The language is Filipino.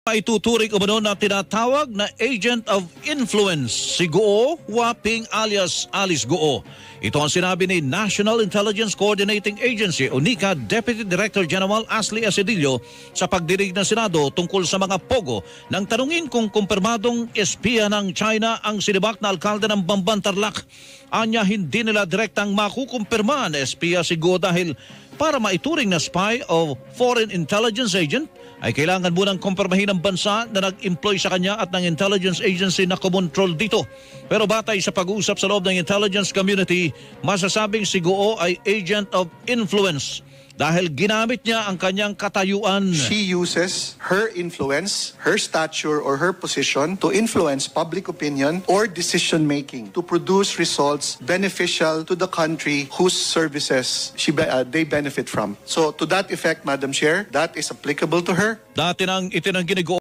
Paituturing umano na tinatawag na agent of influence si Guo Huaping alias Alice Guo. Ito ang sinabi ni National Intelligence Coordinating Agency o NICA Deputy Director General Ashley Asedillo sa pagdinig ng Senado tungkol sa mga pogo nang tanungin kung kumpirmadong espiya ng China ang sinibak na alkalde ng Bamban, Tarlac. Anya hindi nila direktang makukumpirma na espiya si Guo dahil para maituring na spy o foreign intelligence agent ay kailangan munang kumpirmahin ng bansa na nag-employ sa kanya at ng intelligence agency na kumontrol dito. Pero batay sa pag-uusap sa loob ng intelligence community, masasabing si Guo ay agent of influence dahil ginamit niya ang kanyang katayuan. She uses her influence, her stature, or her position to influence public opinion or decision-making to produce results beneficial to the country whose services they benefit from. So to that effect, Madam Chair, that is applicable to her. Dati nang itinanggi ni Guo